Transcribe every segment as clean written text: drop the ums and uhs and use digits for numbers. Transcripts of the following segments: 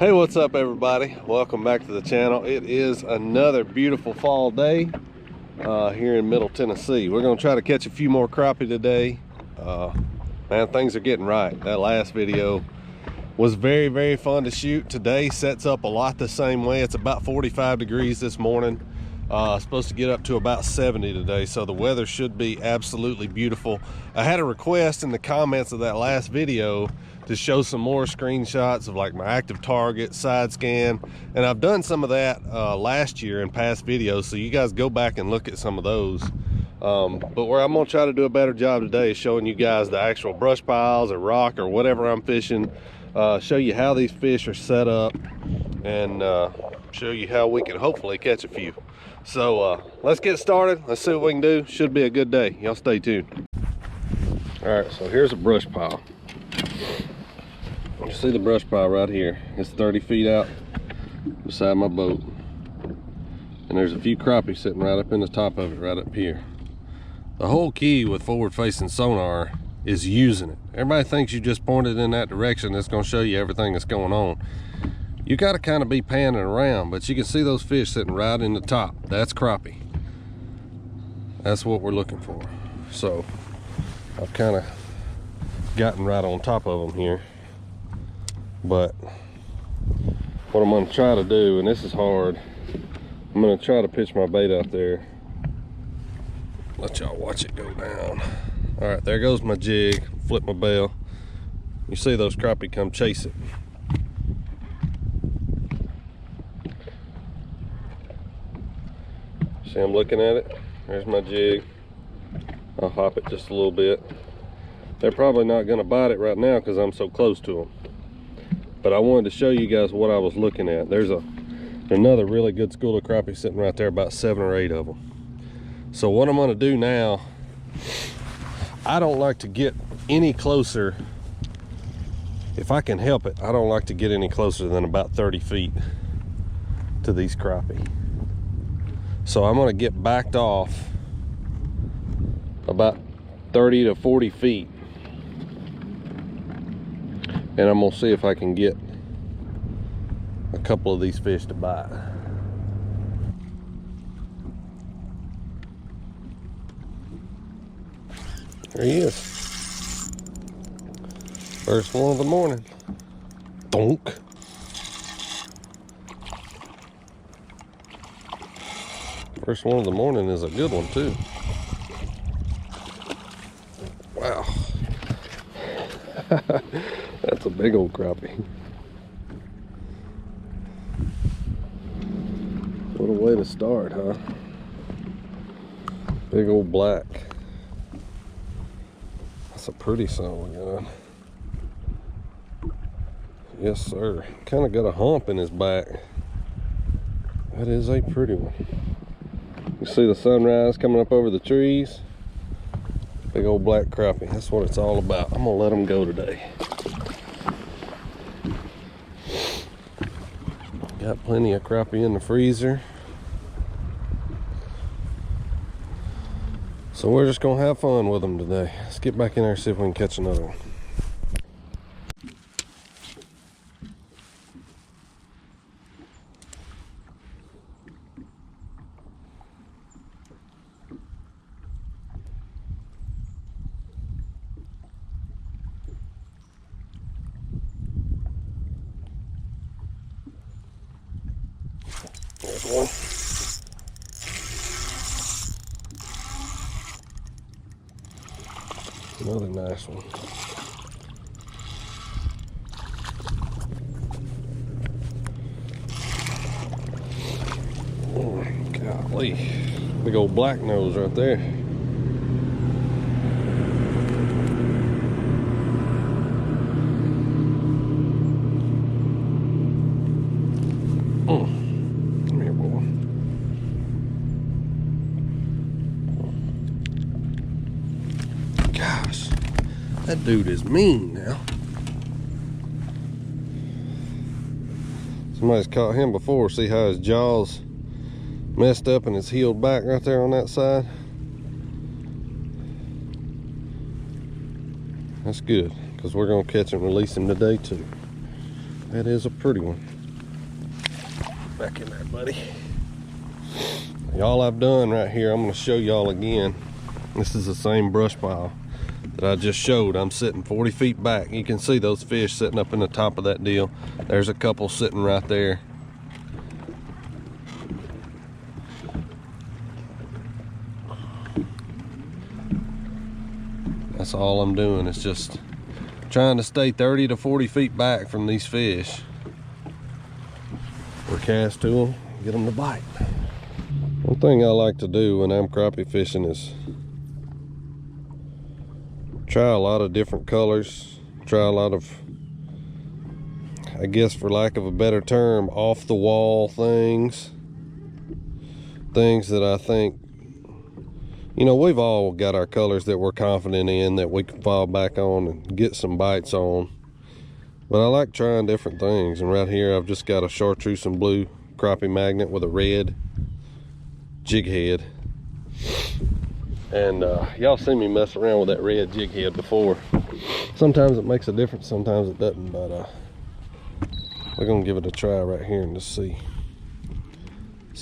Hey, what's up everybody? Welcome back to the channel. It is another beautiful fall day here in Middle Tennessee. We're going to try to catch a few more crappie today. Man, things are getting right. That last video was very fun to shoot. Today sets up a lot the same way. It's about 45 degrees this morning. Supposed to get up to about 70 today, so the weather should be absolutely beautiful. I had a request in the comments of that last video to show some more screenshots of like my active target, side scan, and I've done some of that last year in past videos, so you guys go back and look at some of those. But where I'm gonna try to do a better job today is showing you guys the actual brush piles or rock or whatever I'm fishing, show you how these fish are set up, and show you how we can hopefully catch a few. So let's get started. Let's see what we can do. Should be a good day. Y'all stay tuned. All right, so here's a brush pile. You see the brush pile right here. It's 30 feet out beside my boat, and there's a few crappie sitting right up in the top of it, right up here. The whole key with forward-facing sonar is using it. Everybody thinks you just point it in that direction, it's going to show you everything that's going on. You got to kind of be panning around, but you can see those fish sitting right in the top. That's crappie. That's what we're looking for. So I've kind of gotten right on top of them here. But what I'm going to try to do, and this is hard, I'm going to try to pitch my bait out there. Let y'all watch it go down. All right, there goes my jig. Flip my bail. You see those crappie come chase it. See, I'm looking at it. There's my jig. I'll hop it just a little bit. They're probably not going to bite it right now because I'm so close to them. But I wanted to show you guys what I was looking at. There's another really good school of crappie sitting right there, about 7 or 8 of them. So what I'm going to do now, I don't like to get any closer. If I can help it, I don't like to get any closer than about 30 feet to these crappie. So I'm going to get backed off about 30 to 40 feet. And I'm gonna see if I can get a couple of these fish to bite. There he is. First one of the morning. Donk. First one of the morning is a good one too. Wow. That's a big old crappie. What a way to start, huh? Big old black. That's a pretty son of a gun. Yes, sir. Kind of got a hump in his back. That is a pretty one. You see the sunrise coming up over the trees? Big old black crappie. That's what it's all about. I'm gonna let them go today. Got plenty of crappie in the freezer. So we're just gonna have fun with them today. Let's get back in there and see if we can catch another one. There's one. Another nice one. Oh, golly. Big old black nose right there. That dude is mean now. Somebody's caught him before. See how his jaws messed up and it's healed back right there on that side? That's good, because we're going to catch and release him today too. That is a pretty one. Back in there, buddy. All I've done right here, I'm going to show y'all again. This is the same brush pile that I just showed. I'm sitting 40 feet back. You can see those fish sitting up in the top of that deal. There's a couple sitting right there. That's all I'm doing. It's just trying to stay 30 to 40 feet back from these fish. Or cast to them, get them to bite. One thing I like to do when I'm crappie fishing is try a lot of different colors, try a lot of, I guess for lack of a better term, off the wall things that I think, you know, we've all got our colors that we're confident in that we can fall back on and get some bites on. But I like trying different things, and right here I've just got a chartreuse and blue crappie magnet with a red jig head. And y'all seen me mess around with that red jig head before. Sometimes it makes a difference, sometimes it doesn't, but we're gonna give it a try right here and just see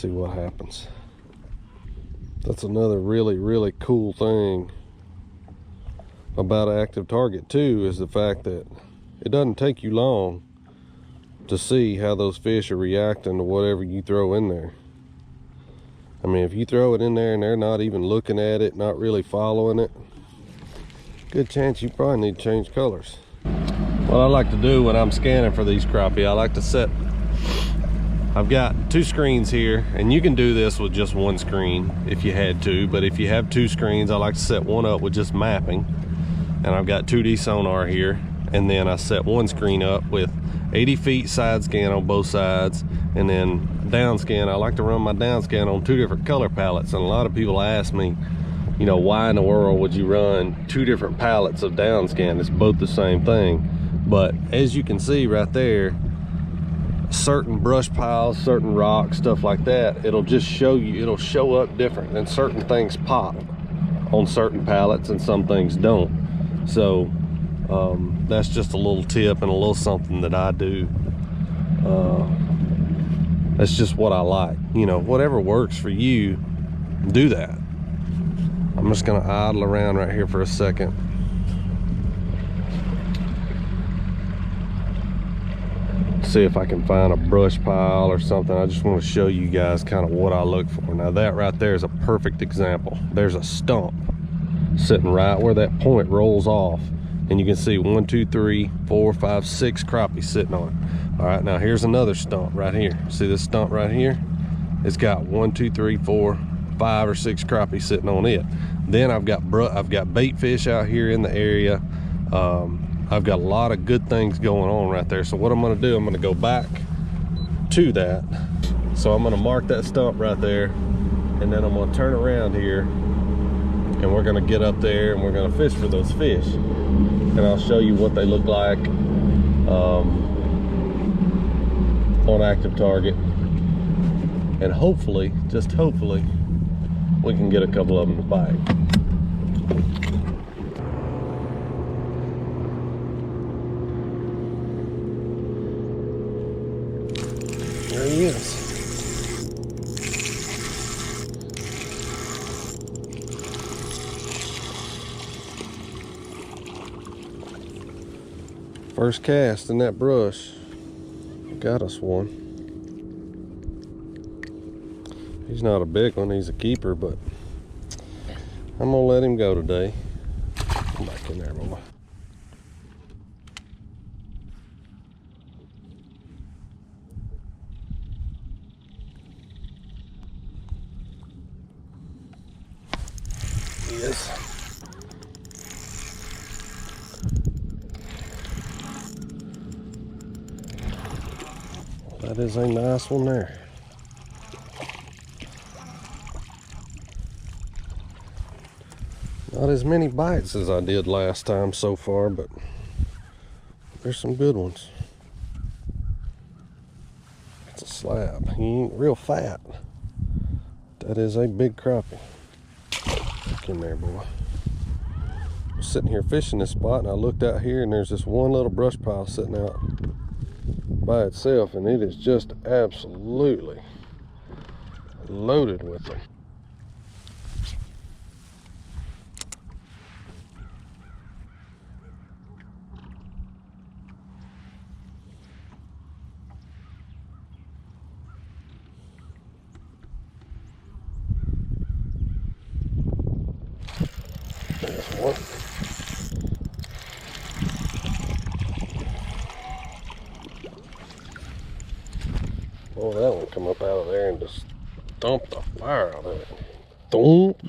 what happens. That's another really cool thing about an active target too, is the fact that it doesn't take you long to see how those fish are reacting to whatever you throw in there. I mean, if you throw it in there and they're not even looking at it, not really following it, good chance you probably need to change colors. What I like to do when I'm scanning for these crappie, I like to set, I've got 2 screens here, and you can do this with just 1 screen if you had to, but if you have 2 screens, I like to set one up with just mapping. And I've got 2D sonar here, and then I set 1 screen up with 80 feet side scan on both sides, and then down scan. I like to run my down scan on 2 different color palettes, and a lot of people ask me, you know, why in the world would you run 2 different palettes of down scan? It's both the same thing. But as you can see right there, certain brush piles, certain rocks, stuff like that, it'll just show you, it'll show up different, and certain things pop on certain palettes and some things don't. So that's just a little tip and a little something that I do. That's just what I like. You know, whatever works for you, do that. I'm just gonna idle around right here for a second. See if I can find a brush pile or something. I just want to show you guys kind of what I look for. Now that right there is a perfect example. There's a stump sitting right where that point rolls off, and you can see 1, 2, 3, 4, 5, 6 crappie sitting on it. All right, now here's another stump right here. See this stump right here? It's got 1, 2, 3, 4, 5 or 6 crappie sitting on it. Then I've got bait fish out here in the area. I've got a lot of good things going on right there. So what I'm gonna do, I'm gonna go back to that. So I'm gonna mark that stump right there, and then I'm gonna turn around here, and we're gonna get up there and we're gonna fish for those fish. And I'll show you what they look like on active target. And hopefully, just hopefully, we can get a couple of them to bite. There he is. First cast in that brush, got us one. He's not a big one, he's a keeper, but I'm gonna let him go today. Come back in there, boy. Yes. That is a nice one there. Not as many bites as I did last time so far, but there's some good ones. It's a slab. He ain't real fat. That is a big crappie. Look in there, boy. I was sitting here fishing this spot, and I looked out here, and there's this one little brush pile sitting out by itself, and it is just absolutely loaded with them. There's one. Oh, that one come up out of there and just dumped the fire out of it. Thump.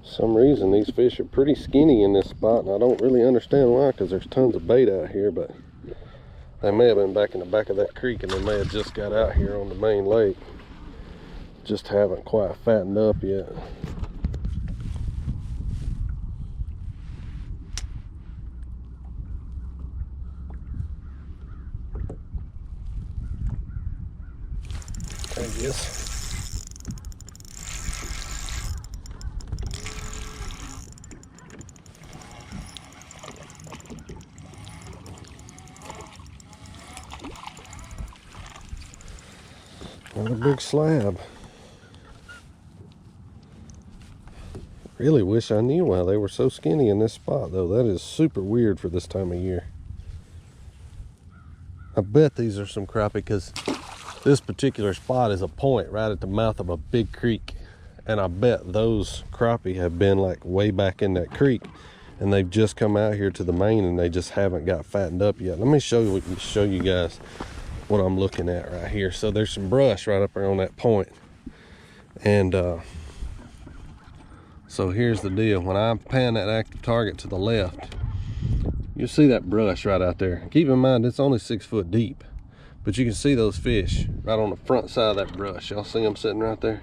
For some reason these fish are pretty skinny in this spot, and I don't really understand why, because there's tons of bait out here, but they may have been back in the back of that creek, and they may have just got out here on the main lake. Just haven't quite fattened up yet. I guess. Another big slab. Really wish I knew why they were so skinny in this spot, though. That is super weird for this time of year. I bet these are some crappie, because this particular spot is a point right at the mouth of a big creek, and I bet those crappie have been like way back in that creek, and they've just come out here to the main, and they just haven't got fattened up yet. Let me show you guys what I'm looking at right here. So there's some brush right up there on that point, and so here's the deal. When I pan that active target to the left, you'll see that brush right out there. Keep in mind, it's only 6 foot deep, but you can see those fish right on the front side of that brush. Y'all see them sitting right there?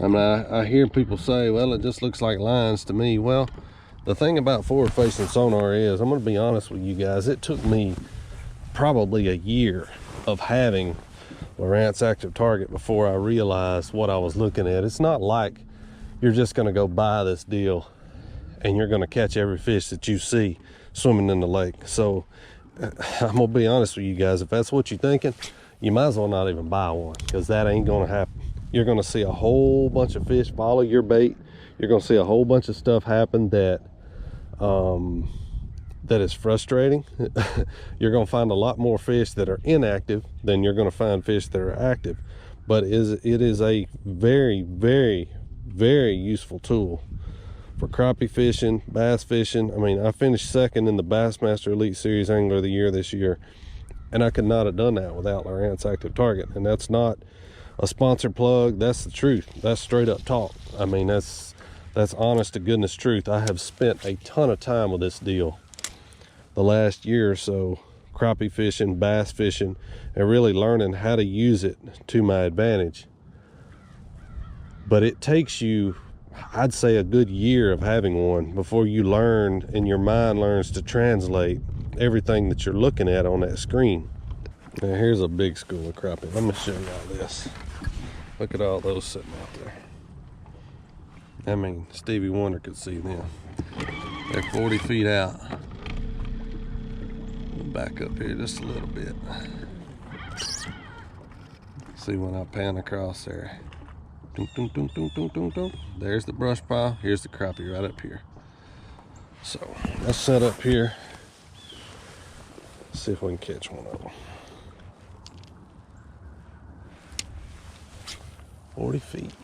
I mean, I hear people say, well, it just looks like lines to me. Well, the thing about forward facing sonar is, I'm gonna be honest with you guys, it took me probably a year of having Lowrance active target before I realized what I was looking at. It's not like you're just gonna go buy this deal and you're gonna catch every fish that you see swimming in the lake. So I'm gonna be honest with you guys, if that's what you're thinking, you might as well not even buy one, because that ain't gonna happen. You're gonna see a whole bunch of fish follow your bait. You're gonna see a whole bunch of stuff happen that that is frustrating. You're gonna find a lot more fish that are inactive than you're gonna find fish that are active. But it is a very, very, very useful tool for crappie fishing, bass fishing. I mean, I finished second in the Bassmaster Elite Series Angler of the Year this year, and I could not have done that without Lowrance active target. And that's not a sponsored plug, that's the truth. That's straight up talk. I mean, that's honest to goodness truth. I have spent a ton of time with this deal the last year or so, crappie fishing, bass fishing, and really learning how to use it to my advantage. But it takes you, I'd say, a good year of having one before you learn and your mind learns to translate everything that you're looking at on that screen. Now here's a big school of crappie. Let me show y'all this. Look at all those sitting out there. I mean, Stevie Wonder could see them. They're 40 feet out. Back up here just a little bit. See when I pan across there. Dum, dum, dum, dum, dum, dum, dum. There's the brush pile. Here's the crappie right up here. So let's set up here. See if we can catch one of them. 40 feet.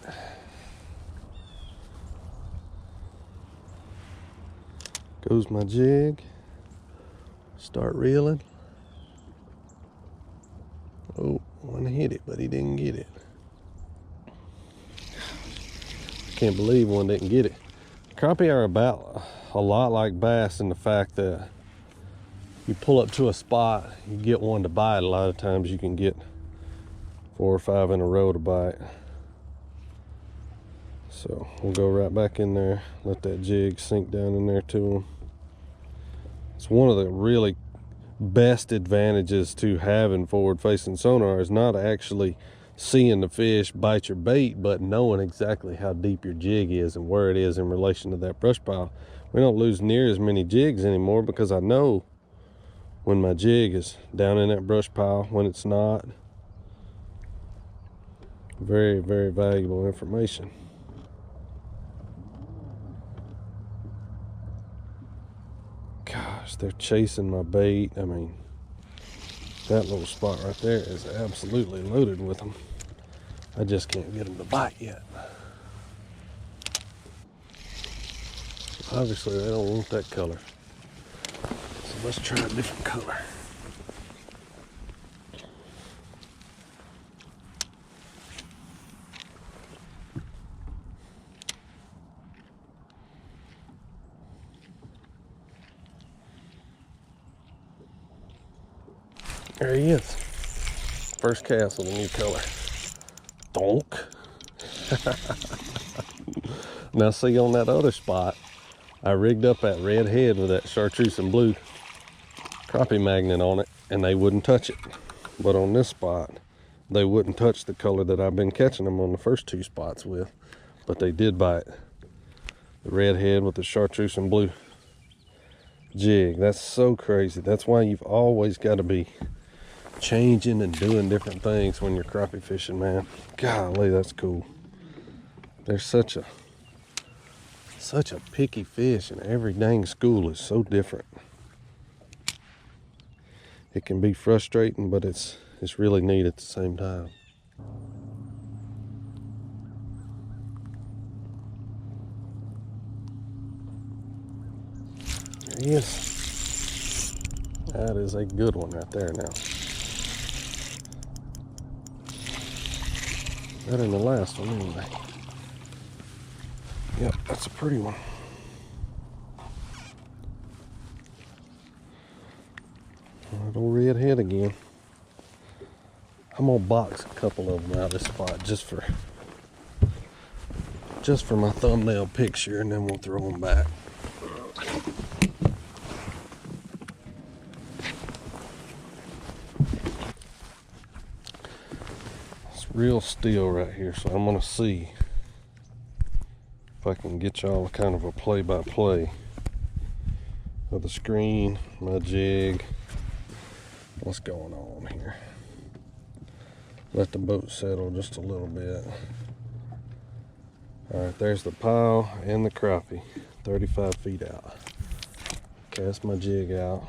Goes my jig. Start reeling. Oh, one hit it, but he didn't get it. Can't believe one didn't get it. Crappie are about a lot like bass in the fact that you pull up to a spot, you get one to bite. A lot of times you can get 4 or 5 in a row to bite. So we'll go right back in there, let that jig sink down in there to them. It's one of the really best advantages to having forward facing sonar is not actually seeing the fish bite your bait, but knowing exactly how deep your jig is and where it is in relation to that brush pile. we don't lose near as many jigs anymore because I know when my jig is down in that brush pile, when it's not. Very, very valuable information. Gosh, they're chasing my bait. I mean, that little spot right there is absolutely loaded with them. I just can't get them to bite yet. Obviously, they don't want that color. So let's try a different color. There he is. First cast with a new color. Donk. Now see, on that other spot, I rigged up that red head with that chartreuse and blue crappie magnet on it, and they wouldn't touch it. But on this spot, they wouldn't touch the color that I've been catching them on the first two spots with. But they did bite the red head with the chartreuse and blue jig. That's so crazy. That's why you've always got to be changing and doing different things when you're crappie fishing, man. Golly, that's cool. They're such a picky fish, and every dang school is so different. It can be frustrating, but it's really neat at the same time. There he is. That is a good one right there now. Better than the last one anyway. Yep, that's a pretty one. Little red head again. I'm gonna box a couple of them out of this spot just for my thumbnail picture, and then we'll throw them back. It's real still right here, so I'm gonna see if I can get y'all kind of a play-by-play of the screen, my jig, what's going on here. Let the boat settle just a little bit. All right, there's the pile and the crappie, 35 feet out. Cast my jig out.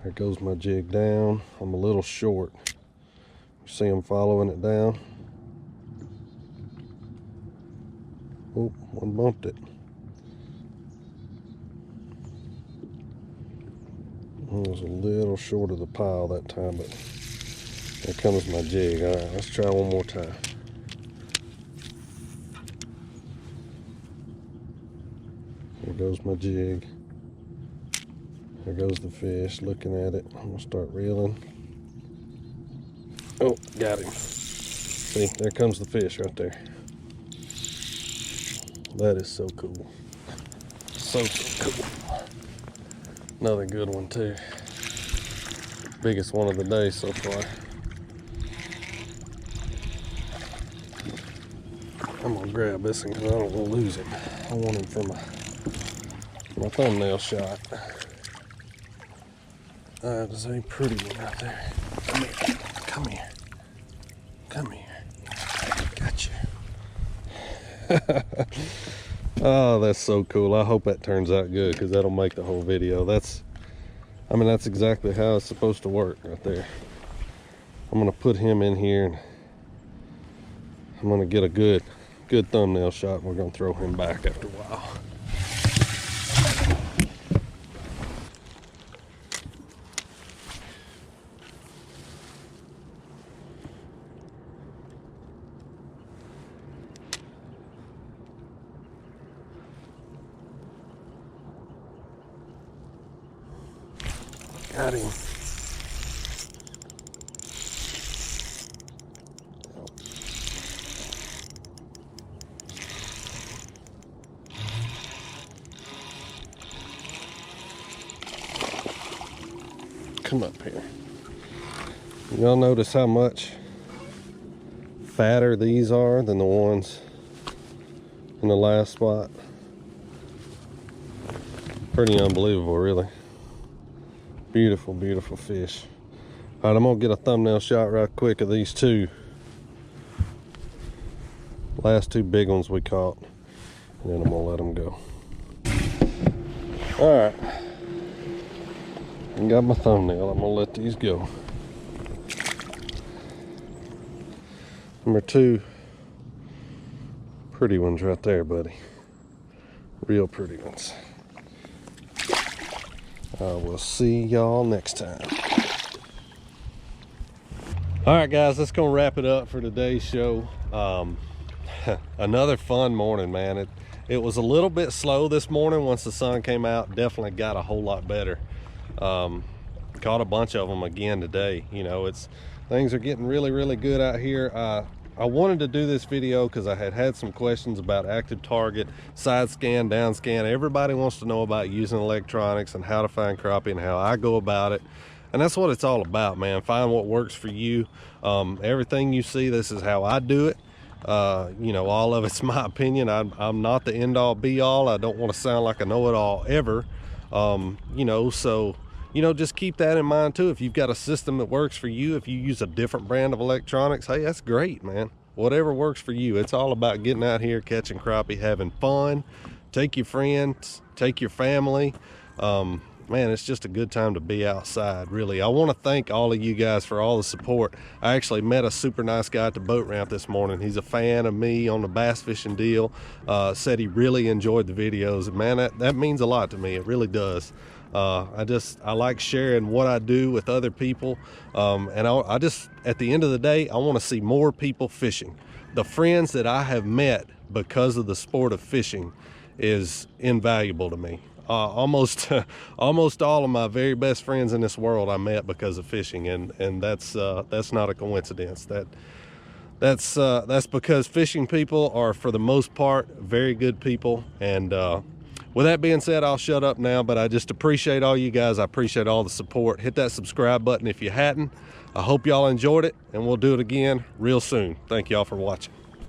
There goes my jig down. I'm a little short. You see I'm following it down. Oh, one bumped it. I was a little short of the pile that time, but there comes my jig. All right, let's try one more time. There goes my jig. There goes the fish, looking at it. I'm gonna start reeling. Oh, got him. See, there comes the fish right there. That is so cool. So cool. Another good one too. Biggest one of the day so far. I'm gonna grab this one because I don't want to lose him. I want him for my thumbnail shot. That is a pretty one right there. Come here. Come here. Come here. Got you. Oh, that's so cool. I hope that turns out good, because that'll make the whole video. That's exactly how it's supposed to work right there. I'm gonna put him in here, and I'm gonna get a good thumbnail shot, and we're gonna throw him back after a while. Got him. Come up here. Y'all notice how much fatter these are than the ones in the last spot? Pretty unbelievable, really. Beautiful, beautiful fish. All right, I'm gonna get a thumbnail shot right quick of these two. Last two big ones we caught. And then I'm gonna let them go. All right. I got my thumbnail. I'm gonna let these go. Number two. Pretty ones right there, buddy. Real pretty ones. I will see y'all next time. All right, guys, that's gonna wrap it up for today's show. Another fun morning, man. It was a little bit slow this morning. Once the sun came out, definitely got a whole lot better. Caught a bunch of them again today. You know, things are getting really good out here. I wanted to do this video because I had some questions about active target, side scan, down scan. Everybody wants to know about using electronics and how to find crappie and how I go about it. And that's what it's all about, man. Find what works for you. Everything you see, this is how I do it. You know, all of it's my opinion. I'm not the end all be all. I don't want to sound like a know-it-all ever. You know, so, you know, just keep that in mind too. If you've got a system that works for you, if you use a different brand of electronics, hey, that's great, man. Whatever works for you. It's all about getting out here, catching crappie, having fun. Take your friends, take your family. Man, it's just a good time to be outside, really. I want to thank all of you guys for all the support. I actually met a super nice guy at the boat ramp this morning. He's a fan of me on the bass fishing deal. Said he really enjoyed the videos. Man, that means a lot to me. It really does. I like sharing what I do with other people. And I just, at the end of the day, I want to see more people fishing. The friends that I have met because of the sport of fishing is invaluable to me. Almost all of my very best friends in this world I met because of fishing, and that's not a coincidence. That's because fishing people are, for the most part, very good people. And with that being said, I'll shut up now, but I just appreciate all you guys. I appreciate all the support. Hit that subscribe button if you hadn't. I hope y'all enjoyed it, and we'll do it again real soon. Thank y'all for watching.